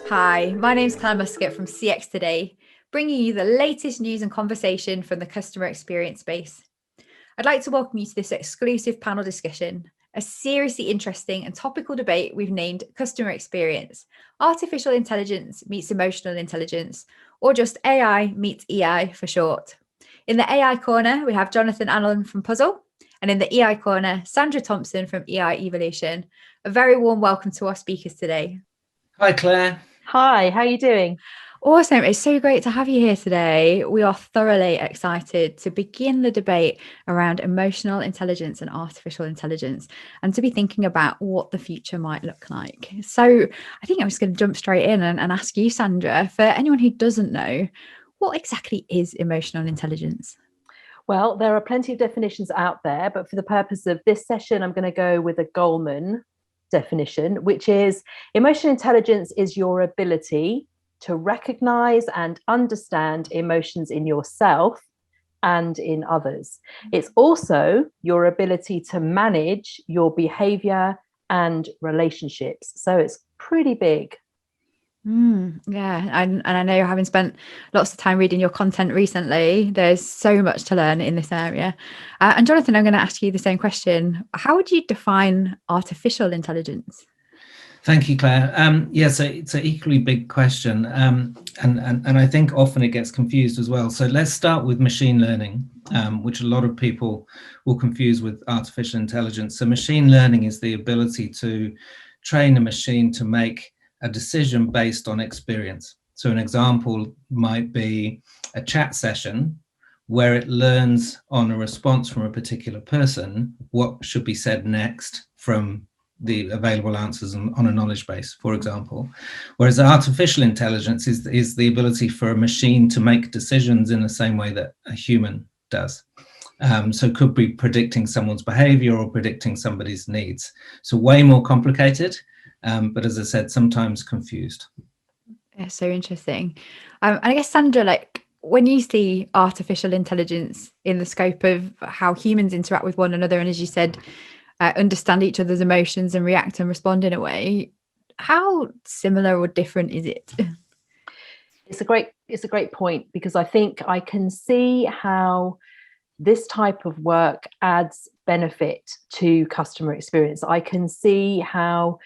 Hi, my name's Claire Muscat from CX Today, bringing you the latest news and conversation from the customer experience space. I'd like to welcome you to this exclusive panel discussion, a seriously interesting and topical debate we've named Customer Experience, Artificial Intelligence meets Emotional Intelligence, or just AI meets EI for short. In the AI corner, we have Jonathan Allen from Puzzle, and in the EI corner, Sandra Thompson from EI Evolution. A very warm welcome to our speakers today. Hi, Claire. Hi, how are you doing? Awesome. It's so great to have you here today. We are thoroughly excited to begin the debate around emotional intelligence and artificial intelligence and to be thinking about what the future might look like. So I think I'm just going to jump straight in and ask you, Sandra, for anyone who doesn't know, what exactly is emotional intelligence? Well, there are plenty of definitions out there, but for the purpose of this session, I'm going to go with a Goldman definition, which is emotional intelligence is your ability to recognize and understand emotions in yourself and in others. It's also your ability to manage your behavior and relationships. So it's pretty big. Yeah, and I know, having spent lots of time reading your content recently, there's so much to learn in this area. And Jonathan, I'm going to ask you the same question. How would you define artificial intelligence? Thank you, Claire. So it's an equally big question, and I think often it gets confused as well. So let's start with machine learning, which a lot of people will confuse with artificial intelligence. So machine learning is the ability to train a machine to make a decision based on experience. So an example might be a chat session where it learns on a response from a particular person what should be said next from the available answers on a knowledge base, for example. Whereas artificial intelligence is the ability for a machine to make decisions in the same way that a human does. So it could be predicting someone's behavior or predicting somebody's needs. So way more complicated, but as I said, sometimes confused. Yeah, so interesting. And I guess, Sandra, like when you see artificial intelligence in the scope of how humans interact with one another, and as you said, understand each other's emotions and react and respond in a way, how similar or different is it? It's a great point, because I think I can see how this type of work adds benefit to customer experience. I can see how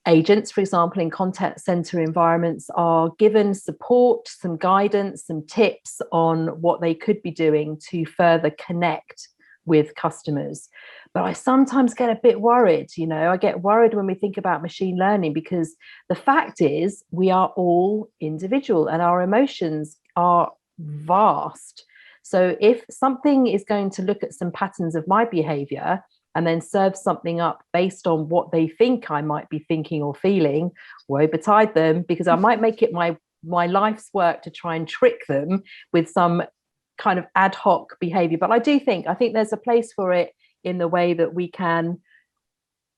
agents, for example, in contact center environments are given support, some guidance, some tips on what they could be doing to further connect with customers. But I sometimes get a bit worried, I get worried when we think about machine learning, because the fact is we are all individual and our emotions are vast. So if something is going to look at some patterns of my behavior and then serve something up based on what they think I might be thinking or feeling, woe betide them, because I might make it my life's work to try and trick them with some kind of ad hoc behavior. But I think there's a place for it in the way that we can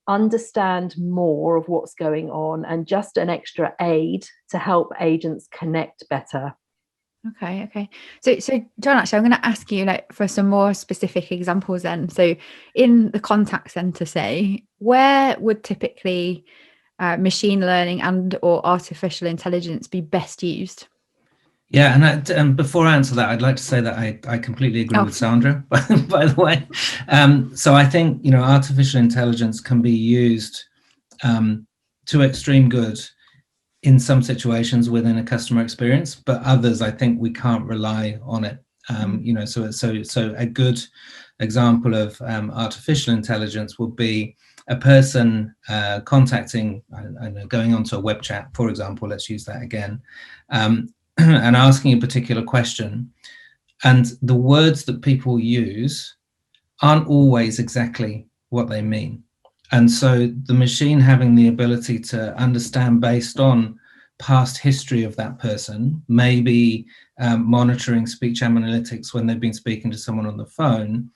understand more of what's going on and just an extra aid to help agents connect better. Okay. So John, actually, I'm going to ask you for some more specific examples then. So in the contact center, say, where would typically machine learning and or artificial intelligence be best used? Yeah, and before I answer that, I'd like to say that I completely agree with Sandra, by the way. So I think, artificial intelligence can be used to extreme good in some situations within a customer experience, but others, I think we can't rely on it. So a good example of artificial intelligence would be a person contacting, going onto a web chat, for example, let's use that again, and asking a particular question. And the words that people use aren't always exactly what they mean. And so the machine having the ability to understand based on past history of that person, maybe monitoring speech analytics when they've been speaking to someone on the phone,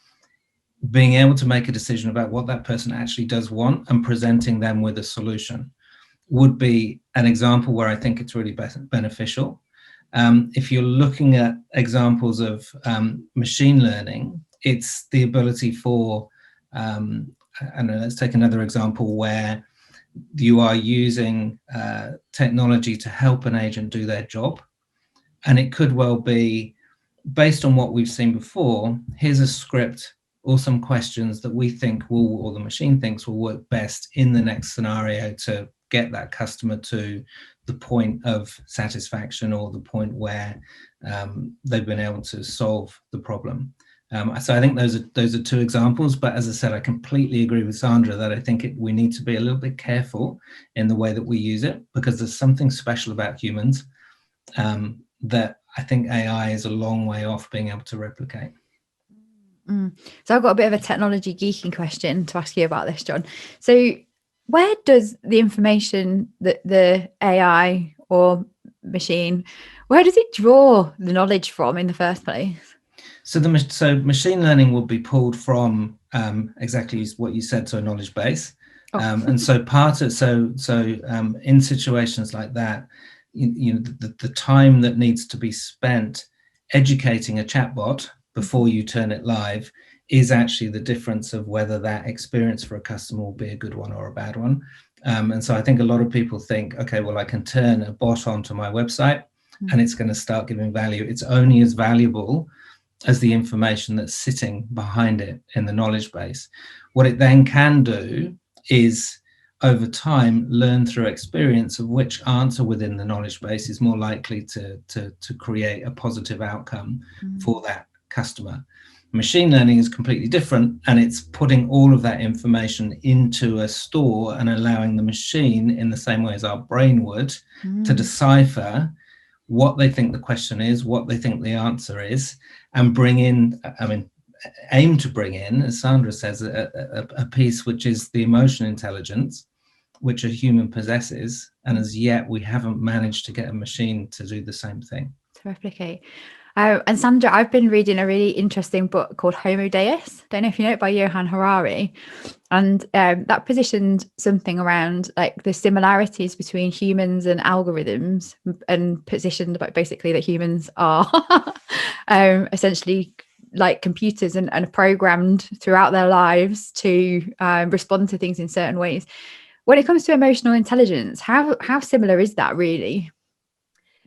being able to make a decision about what that person actually does want and presenting them with a solution would be an example where I think it's really beneficial. If you're looking at examples of machine learning, it's the ability for, let's take another example where you are using technology to help an agent do their job. And it could well be, based on what we've seen before, here's a script or some questions that we think will, or the machine thinks will work best in the next scenario to get that customer to the point of satisfaction, or the point where they've been able to solve the problem. So I think those are two examples, but as I said, I completely agree with Sandra that I think we need to be a little bit careful in the way that we use it, because there's something special about humans that I think AI is a long way off being able to replicate. So I've got a bit of a technology geeking question to ask you about this, John. So where does the information that the AI or machine, where does it draw the knowledge from in the first place? So machine learning will be pulled from exactly what you said, so a knowledge base. And so in situations like that, the time that needs to be spent educating a chatbot before you turn it live is actually the difference of whether that experience for a customer will be a good one or a bad one. And so I think a lot of people think, okay, well, I can turn a bot onto my website and it's going to start giving value. It's only as valuable as the information that's sitting behind it in the knowledge base. What it then can do is, over time, learn through experience of which answer within the knowledge base is more likely to create a positive outcome for that customer. Machine learning is completely different, and it's putting all of that information into a store and allowing the machine, in the same way as our brain would, to decipher what they think the question is, what they think the answer is, and aim to bring in, as Sandra says, a piece which is the emotional intelligence, which a human possesses, and as yet we haven't managed to get a machine to do the same thing. To replicate. And Sandra, I've been reading a really interesting book called Homo Deus. Don't know if you know it, by Johann Harari. And that positioned something around like the similarities between humans and algorithms, and positioned like basically that humans are essentially like computers and programmed throughout their lives to respond to things in certain ways. When it comes to emotional intelligence, how similar is that really?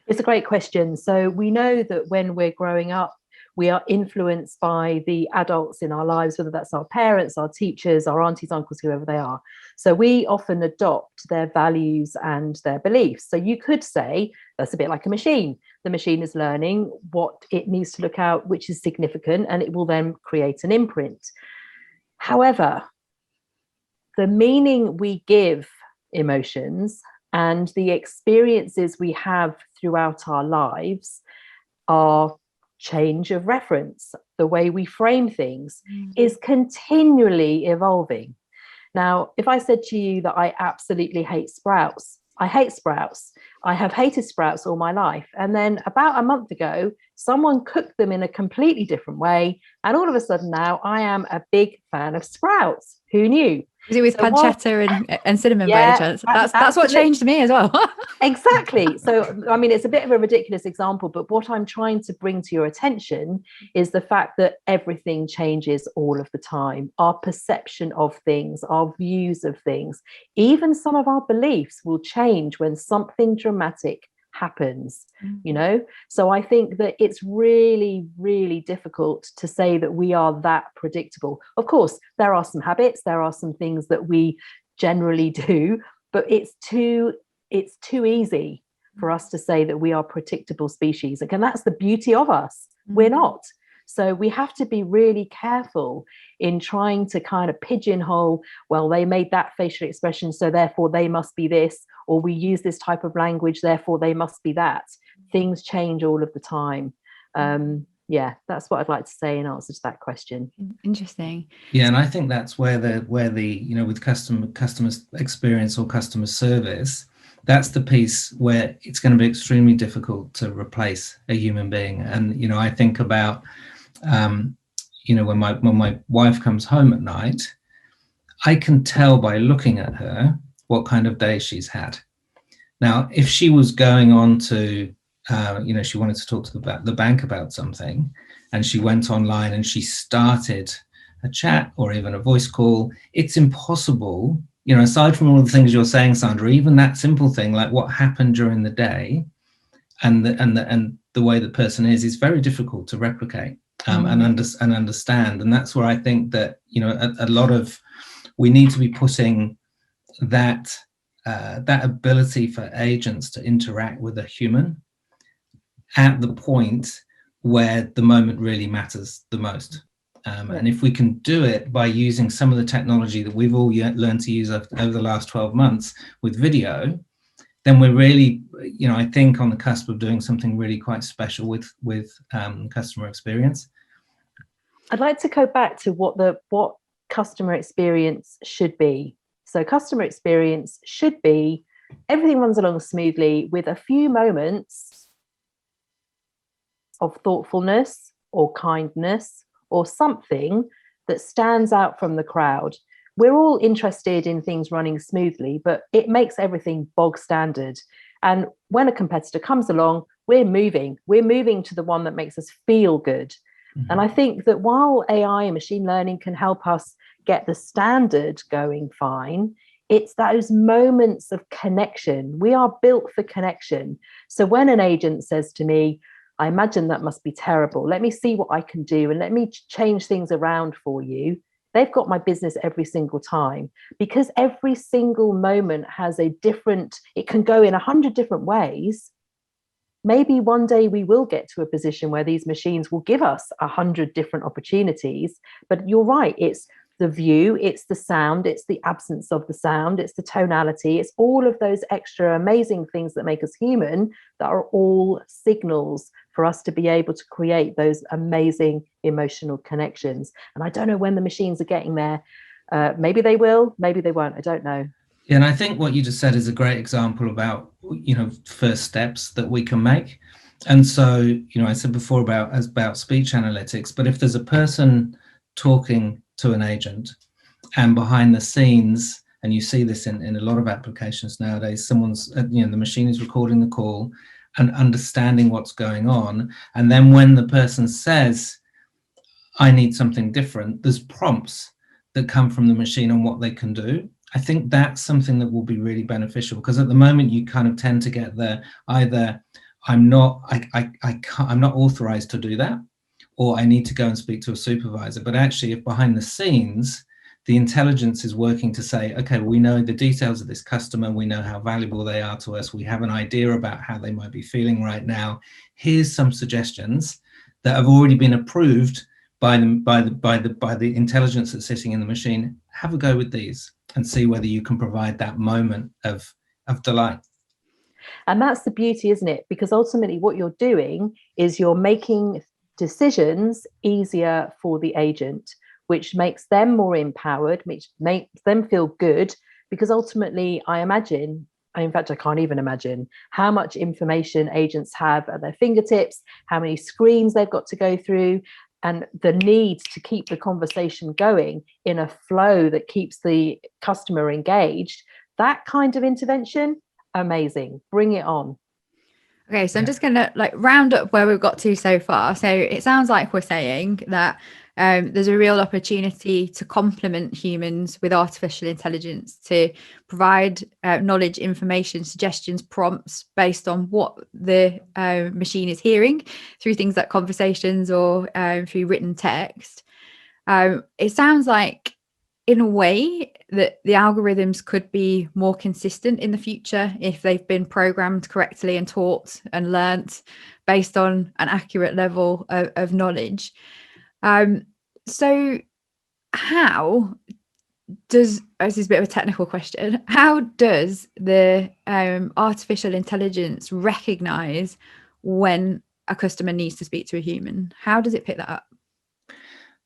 It's a great question. So we know that when we're growing up, we are influenced by the adults in our lives, whether that's our parents, our teachers, our aunties, uncles, whoever they are. So we often adopt their values and their beliefs. So you could say that's a bit like a machine. The machine is learning what it needs to look out, which is significant, and it will then create an imprint. However, the meaning we give emotions and the experiences we have throughout our lives, our change of reference, the way we frame things is continually evolving. Now, if I said to you that I absolutely hate sprouts, I hate sprouts. I have hated sprouts all my life. And then about a month ago, someone cooked them in a completely different way. And all of a sudden now I am a big fan of sprouts. Who knew? Is it with pancetta and cinnamon by any chance? That's what changed me as well. Exactly. So, I mean, it's a bit of a ridiculous example, but what I'm trying to bring to your attention is the fact that everything changes all of the time. Our perception of things, our views of things, even some of our beliefs will change when something dramatic happens, you know? So I think that it's really, really difficult to say that we are that predictable. Of course, there are some habits, there are some things that we generally do, but it's too easy for us to say that we are predictable species. And that's the beauty of us. We're not. So we have to be really careful in trying to kind of pigeonhole, well, they made that facial expression, so therefore they must be this, or we use this type of language, therefore they must be that. Things change all of the time. Yeah, that's what I'd like to say in answer to that question. Interesting. Yeah, and I think that's where the you know, with customer experience or customer service, that's the piece where it's going to be extremely difficult to replace a human being. And you know, I think about you know, when my wife comes home at night, I can tell by looking at her what kind of day she's had. Now, if she was going on to you know, she wanted to talk to the bank about something, and she went online and she started a chat or even a voice call, it's impossible aside from all the things you're saying, Sandra, even that simple thing like what happened during the day and the way the person is very difficult to replicate and understand. And that's where I think that, a lot of, we need to be putting that ability for agents to interact with a human at the point where the moment really matters the most. And if we can do it by using some of the technology that we've all learned to use over the last 12 months with video, then we're really, I think, on the cusp of doing something really quite special with customer experience. I'd like to go back to what customer experience should be. So customer experience should be everything runs along smoothly with a few moments of thoughtfulness or kindness or something that stands out from the crowd. We're all interested in things running smoothly, but it makes everything bog standard. And when a competitor comes along, we're moving to the one that makes us feel good. Mm-hmm. And I think that while AI and machine learning can help us get the standard going fine, it's those moments of connection. We are built for connection. So when an agent says to me, I imagine that must be terrible, let me see what I can do and let me change things around for you, they've got my business every single time, because every single moment has a different, it can go in 100 different ways. Maybe one day we will get to a position where these machines will give us 100 different opportunities. But you're right, it's the view, it's the sound, it's the absence of the sound, it's the tonality, it's all of those extra amazing things that make us human that are all signals for us to be able to create those amazing emotional connections. And I don't know when the machines are getting there. Maybe they will, maybe they won't, I don't know. Yeah, and I think what you just said is a great example about, first steps that we can make. And so, I said before about speech analytics, but if there's a person talking to an agent and behind the scenes, and you see this in a lot of applications nowadays, someone's, the machine is recording the call and understanding what's going on. And then when the person says, I need something different, there's prompts that come from the machine on what they can do. I think that's something that will be really beneficial, because at the moment you kind of tend to get the either I'm not authorized to do that, or I need to go and speak to a supervisor. But actually, if behind the scenes the intelligence is working to say, okay, we know the details of this customer, we know how valuable they are to us, we have an idea about how they might be feeling right now, here's some suggestions that have already been approved by the intelligence that's sitting in the machine. Have a go with these and see whether you can provide that moment of delight. And that's the beauty, isn't it? Because ultimately what you're doing is you're making decisions easier for the agent, which makes them more empowered, which makes them feel good. Because ultimately, I imagine, in fact, I can't even imagine how much information agents have at their fingertips, how many screens they've got to go through, and the need to keep the conversation going in a flow that keeps the customer engaged. That kind of intervention, amazing. Bring it on. Okay, so I'm just going to round up where we've got to so far. So it sounds like we're saying that there's a real opportunity to complement humans with artificial intelligence to provide knowledge, information, suggestions, prompts based on what the machine is hearing through things like conversations or through written text. It sounds like, in a way, that the algorithms could be more consistent in the future if they've been programmed correctly and taught and learnt based on an accurate level of knowledge. So how does, this is a bit of a technical question, how does the artificial intelligence recognize when a customer needs to speak to a human? How does it pick that up?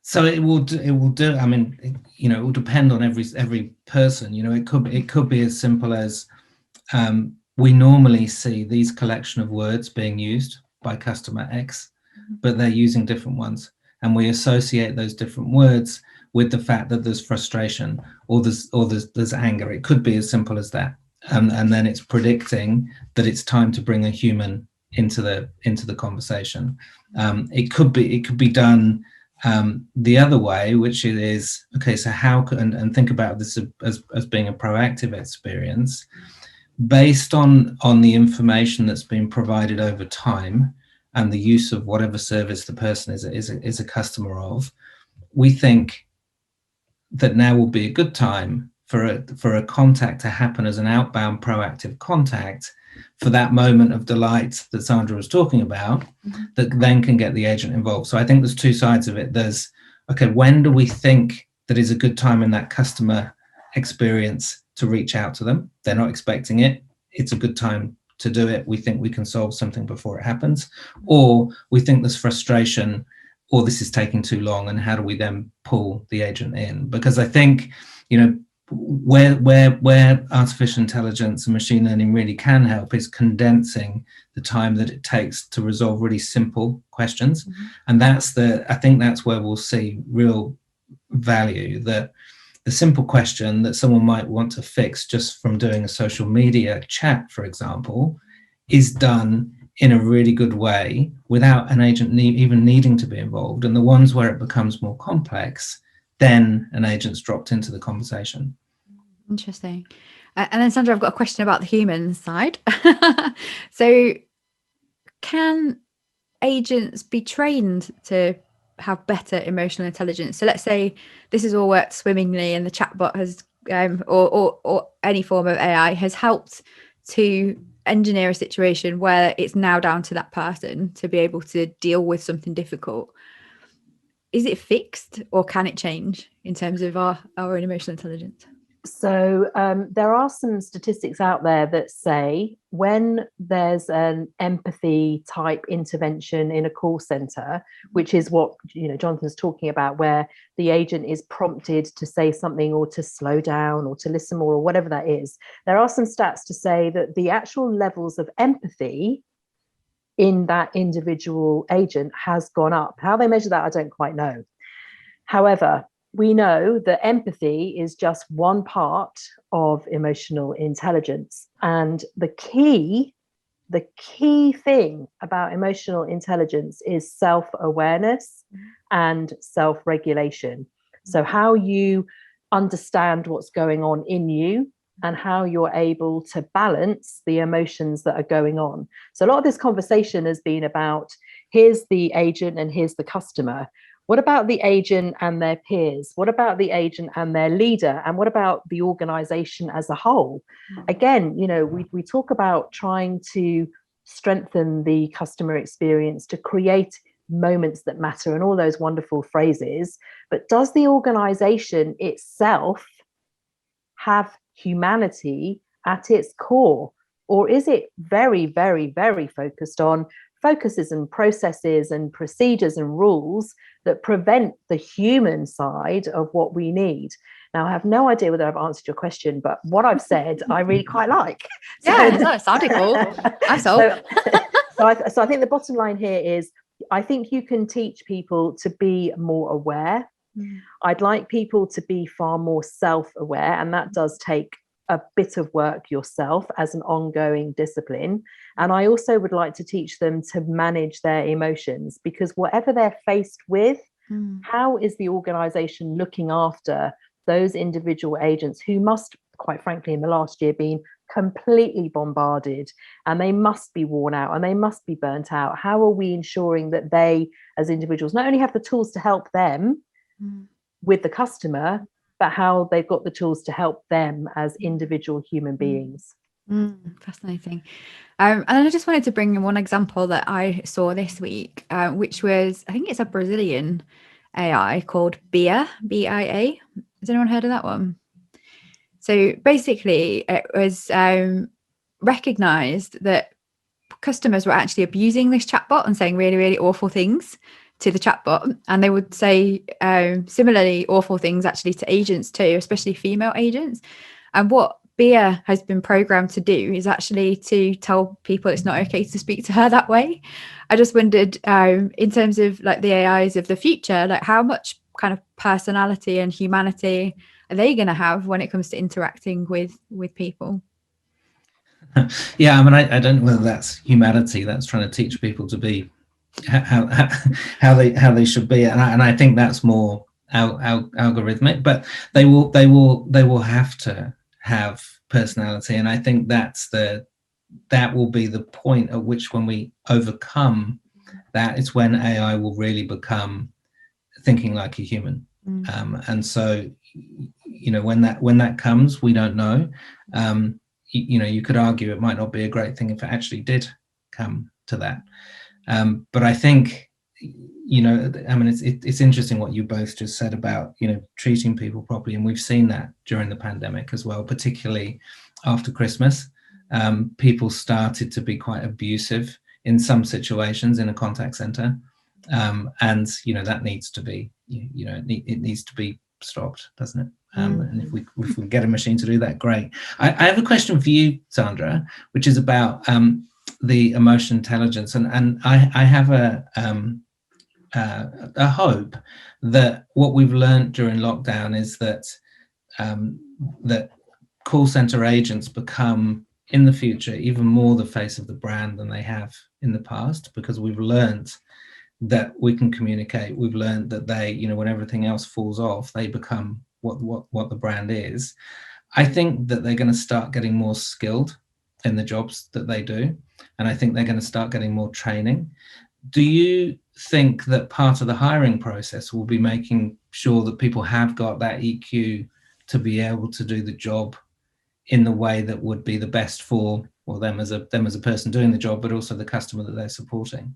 So it will do. I mean, it will depend on every person. It could be as simple as we normally see these collection of words being used by customer X, but they're using different ones, and we associate those different words with the fact that there's frustration or there's anger. It could be as simple as that, and then it's predicting that it's time to bring a human into the conversation. It could be done The other way, which it is, okay, so how can, and think about this as being a proactive experience, based on the information that's been provided over time and the use of whatever service the person is a customer of, we think that now will be a good time for a contact to happen as an outbound proactive contact, for that moment of delight that Sandra was talking about, that then can get the agent involved. So I think there's two sides of it. There's, okay, when do we think that is a good time in that customer experience to reach out to them? They're not expecting it. It's a good time to do it. We think we can solve something before it happens. Or we think there's frustration, or this is taking too long, and how do we then pull the agent in? Because I think, where artificial intelligence and machine learning really can help is condensing the time that it takes to resolve really simple questions. And I think that's where we'll see real value, that the simple question that someone might want to fix just from doing a social media chat, for example, is done in a really good way without an agent even needing to be involved. And the ones where it becomes more complex, then an agent's dropped into the conversation. Interesting. And then Sandra, I've got a question about the human side. So can agents be trained to have better emotional intelligence? So let's say this has all worked swimmingly and the chatbot has or any form of AI has helped to engineer a situation where it's now down to that person to be able to deal with something difficult. Is it fixed, or can it change in terms of our own emotional intelligence? So there are some statistics out there that say when there's an empathy type intervention in a call center, which is what Jonathan's talking about, where the agent is prompted to say something or to slow down or to listen more or whatever that is, there are some stats to say that the actual levels of empathy in that individual agent has gone up. How they measure that, I don't quite know. However, we know that empathy is just one part of emotional intelligence. And the key thing about emotional intelligence is self-awareness and self-regulation. So how you understand what's going on in you and how you're able to balance the emotions that are going on. So a lot of this conversation has been about, here's the agent and here's the customer. What about the agent and their peers? What about the agent and their leader? And what about the organization as a whole? Again, we talk about trying to strengthen the customer experience, to create moments that matter and all those wonderful phrases. But does the organization itself have humanity at its core? Or is it very, very, very focused on focuses and processes and procedures and rules that prevent the human side of what we need? Now, I have no idea whether I've answered your question, but what I've said, I really quite like. Yeah, it sounded cool. I'm sold. So I think the bottom line here is, I think you can teach people to be more aware. I'd like people to be far more self-aware, and that does take a bit of work yourself as an ongoing discipline. And I also would like to teach them to manage their emotions, because whatever they're faced with, how is the organization looking after those individual agents who must, quite frankly, in the last year been completely bombarded, and they must be worn out and they must be burnt out? How are we ensuring that they as individuals not only have the tools to help them with the customer, but how they've got the tools to help them as individual human beings? Fascinating. And I just wanted to bring in one example that I saw this week, which was, I think it's a Brazilian AI called BIA, BIA. Has anyone heard of that one? So basically it was recognized that customers were actually abusing this chatbot and saying really, really awful things to the chatbot, and they would say similarly awful things actually to agents too, especially female agents. And what Bia has been programmed to do is actually to tell people it's not okay to speak to her that way. I just wondered, in terms of like the AIs of the future, like how much kind of personality and humanity are they going to have when it comes to interacting with people? Yeah, I mean, I don't know whether that's humanity, that's trying to teach people to be how they should be, and I think that's more algorithmic, but they will have to have personality, and I think that will be the point at which, when we overcome that, it's when AI will really become thinking like a human. And so, when that comes, we don't know. You could argue it might not be a great thing if it actually did come to that. But I think, it's interesting what you both just said about, treating people properly. And we've seen that during the pandemic as well, particularly after Christmas. People started to be quite abusive in some situations in a contact center. And, that needs to be, it needs to be stopped, doesn't it? And if we get a machine to do that, great. I have a question for you, Sandra, which is about the emotional intelligence, and I have a hope that what we've learned during lockdown is that that call center agents become, in the future, even more the face of the brand than they have in the past, because we've learned that we can communicate. We've learned that they, when everything else falls off, they become what the brand is. I think that they're going to start getting more skilled in the jobs that they do, and I think they're going to start getting more training. Do you think that part of the hiring process will be making sure that people have got that EQ to be able to do the job in the way that would be the best for them as a person doing the job, but also the customer that they're supporting?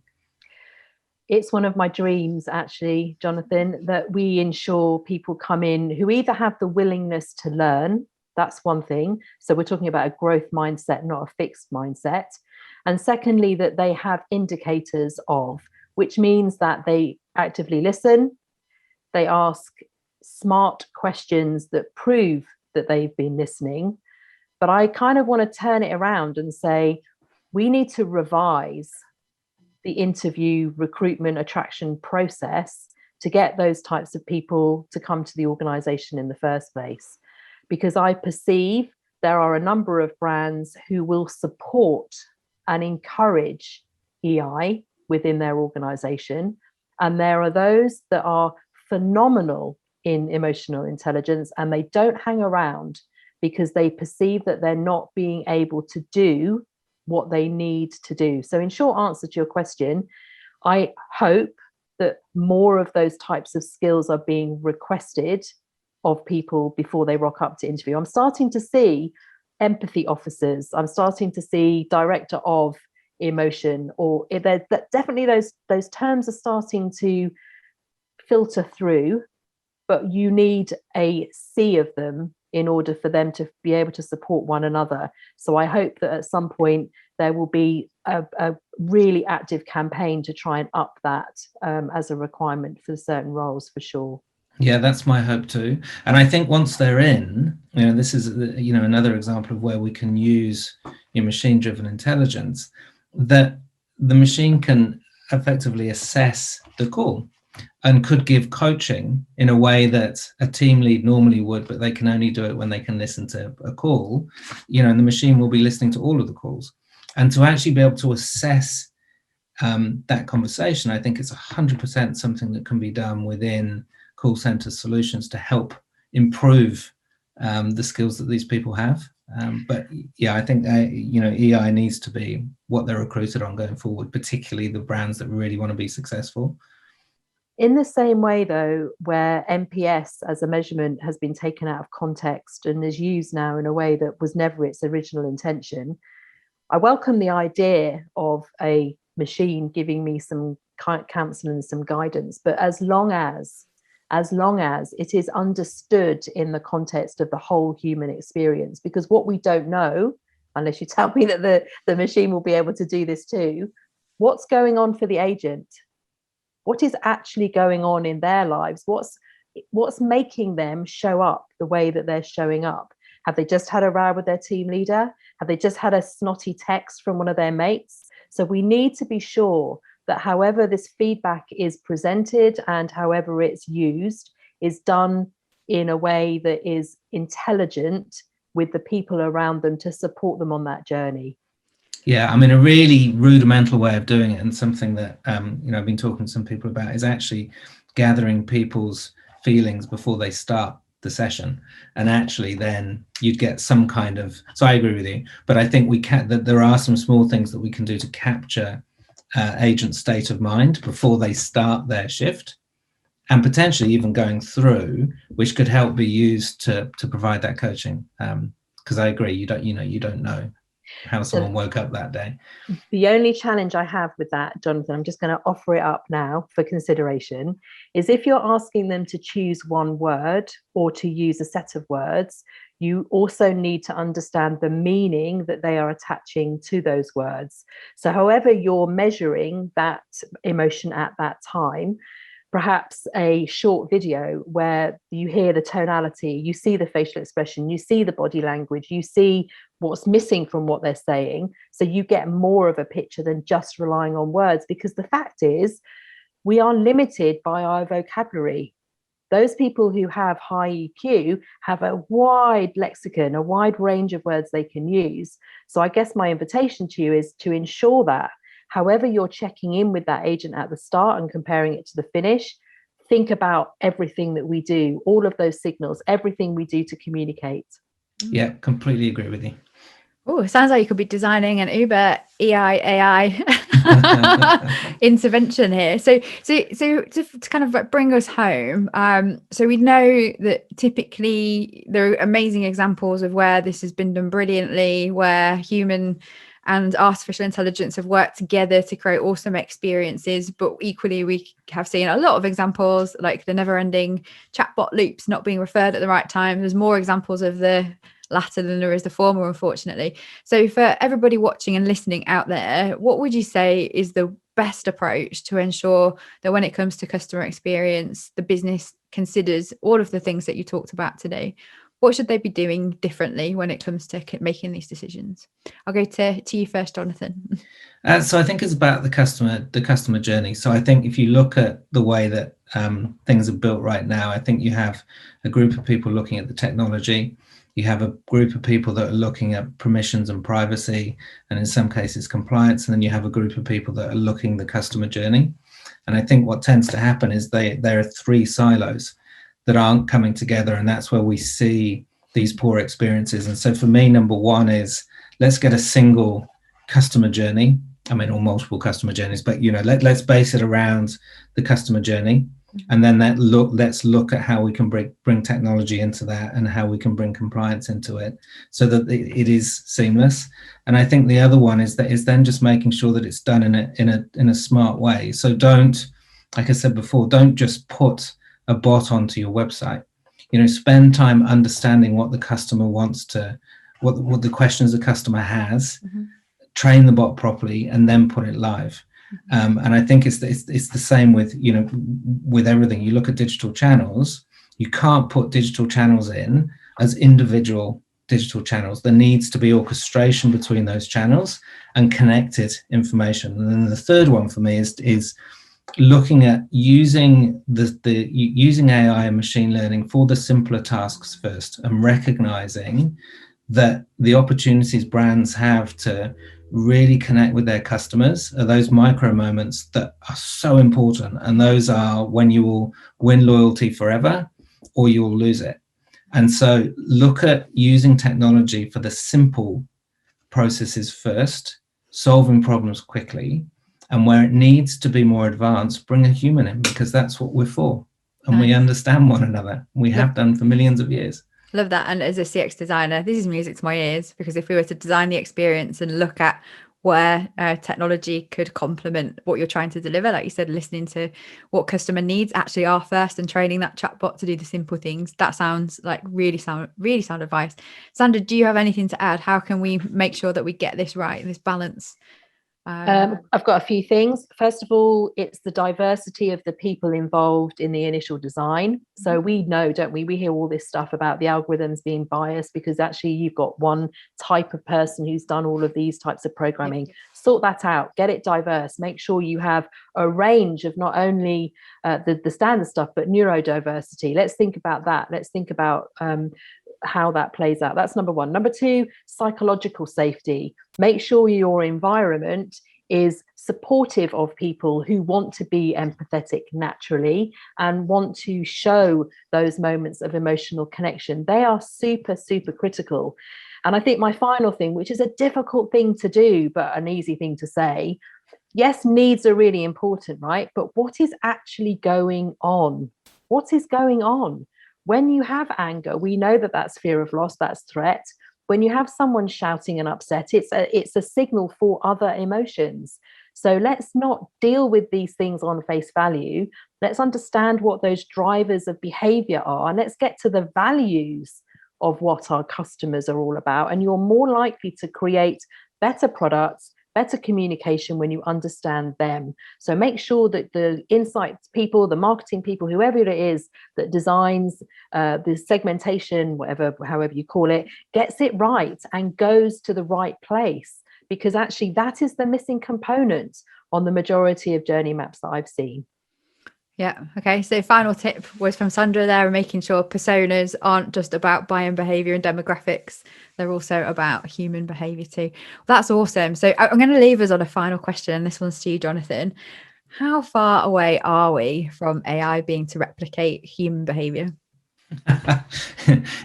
It's one of my dreams, actually, Jonathan, that we ensure people come in who either have the willingness to learn. That's one thing. So we're talking about a growth mindset, not a fixed mindset. And secondly, that they have indicators of, which means that they actively listen, they ask smart questions that prove that they've been listening. But I kind of want to turn it around and say, we need to revise the interview, recruitment, attraction process to get those types of people to come to the organization in the first place. Because I perceive there are a number of brands who will support and encourage EI within their organization. And there are those that are phenomenal in emotional intelligence, and they don't hang around because they perceive that they're not being able to do what they need to do. So in short answer to your question, I hope that more of those types of skills are being requested of people before they rock up to interview. I'm starting to see empathy officers. I'm starting to see director of emotion, or definitely those terms are starting to filter through, but you need a sea of them in order for them to be able to support one another. So I hope that at some point there will be a really active campaign to try and up that as a requirement for certain roles, for sure. Yeah, that's my hope too. And I think once they're in, this is, another example of where we can use machine-driven intelligence, that the machine can effectively assess the call and could give coaching in a way that a team lead normally would, but they can only do it when they can listen to a call, and the machine will be listening to all of the calls. And to actually be able to assess that conversation, I think it's 100% something that can be done within call center solutions to help improve the skills that these people have. But yeah, I think EI needs to be what they're recruited on going forward, particularly the brands that really want to be successful. In the same way, though, where NPS as a measurement has been taken out of context and is used now in a way that was never its original intention, I welcome the idea of a machine giving me some counsel and some guidance, but as long as it is understood in the context of the whole human experience. Because what we don't know, unless you tell me that the machine will be able to do this too, what's going on for the agent? What is actually going on in their lives? What's making them show up the way that they're showing up? Have they just had a row with their team leader? Have they just had a snotty text from one of their mates? So we need to be sure that however this feedback is presented and however it's used is done in a way that is intelligent with the people around them to support them on that journey. Yeah, I mean, a really rudimental way of doing it, and something that I've been talking to some people about, is actually gathering people's feelings before they start the session, and actually then you'd get some kind of. So I agree with you, but I think that there are some small things that we can do to capture agent state of mind before they start their shift, and potentially even going through, which could help be used to provide that coaching. Because I agree, you don't know how someone woke up that day. The only challenge I have with that, Jonathan, I'm just going to offer it up now for consideration, is if you're asking them to choose one word or to use a set of words, you also need to understand the meaning that they are attaching to those words. So however you're measuring that emotion at that time, perhaps a short video where you hear the tonality, you see the facial expression, you see the body language, you see what's missing from what they're saying. So you get more of a picture than just relying on words, because the fact is we are limited by our vocabulary. Those people who have high EQ have a wide lexicon, a wide range of words they can use. So I guess my invitation to you is to ensure that however you're checking in with that agent at the start and comparing it to the finish, think about everything that we do, all of those signals, everything we do to communicate. Yeah, completely agree with you. Oh, it sounds like you could be designing an Uber AI intervention here. So to kind of bring us home, so we know that typically there are amazing examples of where this has been done brilliantly, where human and artificial intelligence have worked together to create awesome experiences. But equally, we have seen a lot of examples like the never-ending chatbot loops not being referred at the right time. There's more examples of the latter than there is the former, unfortunately. So for everybody watching and listening out there, what would you say is the best approach to ensure that when it comes to customer experience, the business considers all of the things that you talked about today? What should they be doing differently when it comes to making these decisions? I'll go to you first, Jonathan. So I think it's about the customer journey. So I think if you look at the way that things are built right now, I think you have a group of people looking at the technology. You have a group of people that are looking at permissions and privacy, and in some cases compliance. And then you have a group of people that are looking at the customer journey. And I think what tends to happen is there are three silos that aren't coming together, and that's where we see these poor experiences. And so for me, number one is, let's get a single customer journey. I mean, or multiple customer journeys, but let's base it around the customer journey, and then let's look at how we can bring technology into that, and how we can bring compliance into it, so that it is seamless. And I think the other one is then just making sure that it's done in a smart way. So don't, like I said before, don't just put a bot onto your website. Spend time understanding what the customer wants to, what the questions the customer has, train the bot properly, and then put it live. And I think it's the same with with everything. You look at digital channels, you can't put digital channels in as individual digital channels. There needs to be orchestration between those channels and connected information. And then the third one for me is looking at using using AI and machine learning for the simpler tasks first, and recognizing that the opportunities brands have to really connect with their customers are those micro moments that are so important. And those are when you will win loyalty forever, or you will lose it. And so look at using technology for the simple processes first, solving problems quickly, and where it needs to be more advanced, bring a human in, because that's what we're for. And we understand one another. We have done for millions of years. Love that. And as a CX designer, this is music to my ears, because if we were to design the experience and look at where technology could complement what you're trying to deliver, like you said, listening to what customer needs actually are first, and training that chatbot to do the simple things, that sounds like really sound advice. Sandra, do you have anything to add? How can we make sure that we get this right, this balance? I've got a few things. First of all, it's the diversity of the people involved in the initial design. So we know, don't we? We hear all this stuff about the algorithms being biased, because actually you've got one type of person who's done all of these types of programming. Sort that out, get it diverse, make sure you have a range of not only the standard stuff, but neurodiversity. Let's think about that. Let's think about how that plays out. That's number one. Number two, psychological safety. Make sure your environment is supportive of people who want to be empathetic naturally and want to show those moments of emotional connection. They are super, super critical. And I think my final thing, which is a difficult thing to do, but an easy thing to say, yes, needs are really important, right? But what is actually going on? What is going on? When you have anger, we know that that's fear of loss, that's threat. When you have someone shouting and upset, it's a signal for other emotions. So let's not deal with these things on face value. Let's understand what those drivers of behavior are, and let's get to the values of what our customers are all about. And you're more likely to create better products, better communication when you understand them. So make sure that the insights people, the marketing people, whoever it is that designs the segmentation, however you call it, gets it right and goes to the right place. Because actually that is the missing component on the majority of journey maps that I've seen. Yeah. Okay. So final tip was from Sandra there, making sure personas aren't just about buying behavior and demographics. They're also about human behavior too. That's awesome. So I'm going to leave us on a final question. And this one's to you, Jonathan. How far away are we from AI being to replicate human behavior?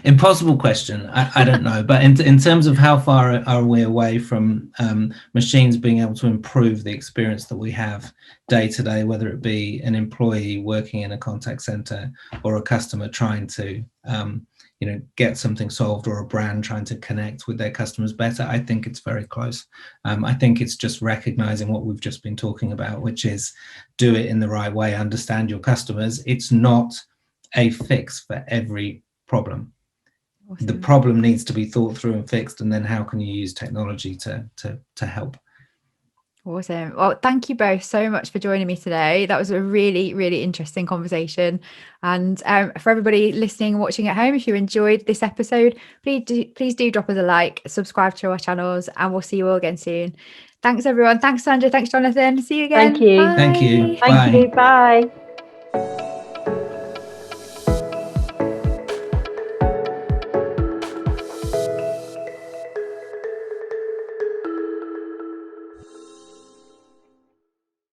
Impossible question. I don't know, but in terms of how far are we away from machines being able to improve the experience that we have day to day, whether it be an employee working in a contact center or a customer trying to get something solved, or a brand trying to connect with their customers better, I think it's very close. I think it's just recognizing what we've just been talking about, which is do it in the right way, understand your customers. It's not a fix for every problem. Awesome. The problem needs to be thought through and fixed, and then how can you use technology to help? Awesome. Well, thank you both so much for joining me today. That was a really, really interesting conversation. And for everybody listening and watching at home, if you enjoyed this episode, please do drop us a like, subscribe to our channels, and we'll see you all again soon. Thanks, everyone. Thanks, Sandra. Thanks, Jonathan. See you again. Thank you. Bye. Thank you. Thank you. Bye.